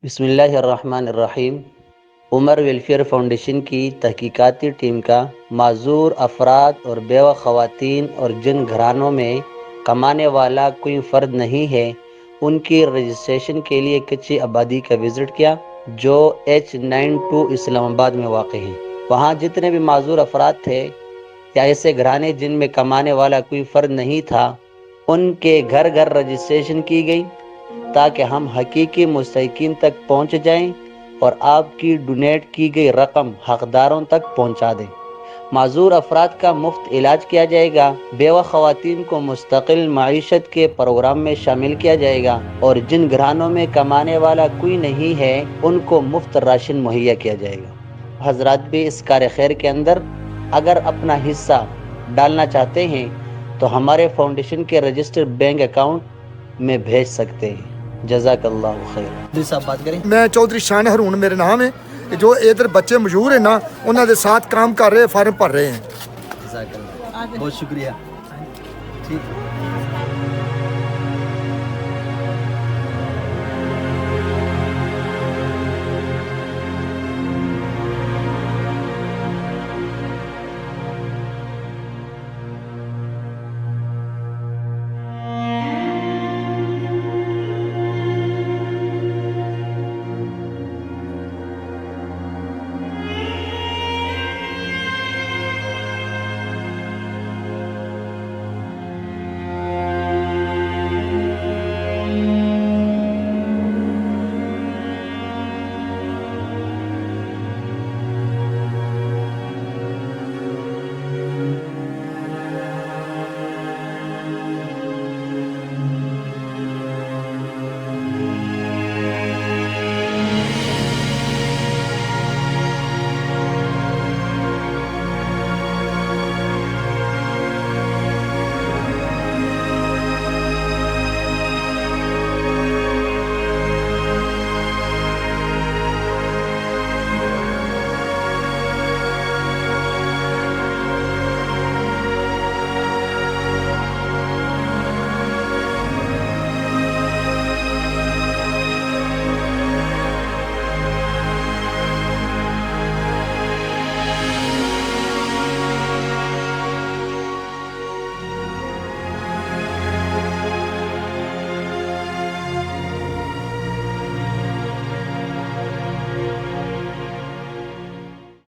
بسم اللہ الرحمن الرحیم۔ عمر ویلفیئر فاؤنڈیشن کی تحقیقاتی ٹیم کا معذور افراد اور بیوہ خواتین اور جن گھرانوں میں کمانے والا کوئی فرد نہیں ہے ان کی رجسٹریشن کے لیے کچی آبادی کا وزٹ کیا جو H92 اسلام آباد میں واقع ہے۔ وہاں جتنے بھی معذور افراد تھے یا ایسے گھرانے جن میں کمانے والا کوئی فرد نہیں تھا ان کے گھر گھر رجسٹریشن کی گئی تاکہ ہم حقیقی مستحقین تک پہنچ جائیں اور آپ کی ڈونیٹ کی گئی رقم حقداروں تک پہنچا دیں۔ معذور افراد کا مفت علاج کیا جائے گا، بیوہ خواتین کو مستقل معیشت کے پروگرام میں شامل کیا جائے گا اور جن گھرانوں میں کمانے والا کوئی نہیں ہے ان کو مفت راشن مہیا کیا جائے گا۔ حضرات بھی اس کار خیر کے اندر اگر اپنا حصہ ڈالنا چاہتے ہیں تو ہمارے فاؤنڈیشن کے رجسٹرڈ بینک اکاؤنٹ میں بھیج سکتے ہیں۔ جزاک اللہ خیر۔ جی صاحب بات کریں۔ میں چودھری شان ہارون میرے نام ہے، جو ادھر بچے مشہور ہیں نا انہوں کے ساتھ کام کر رہے ہیں، فارم بھر رہے ہیں۔ جزاک اللہ، بہت شکریہ۔ ٹھیک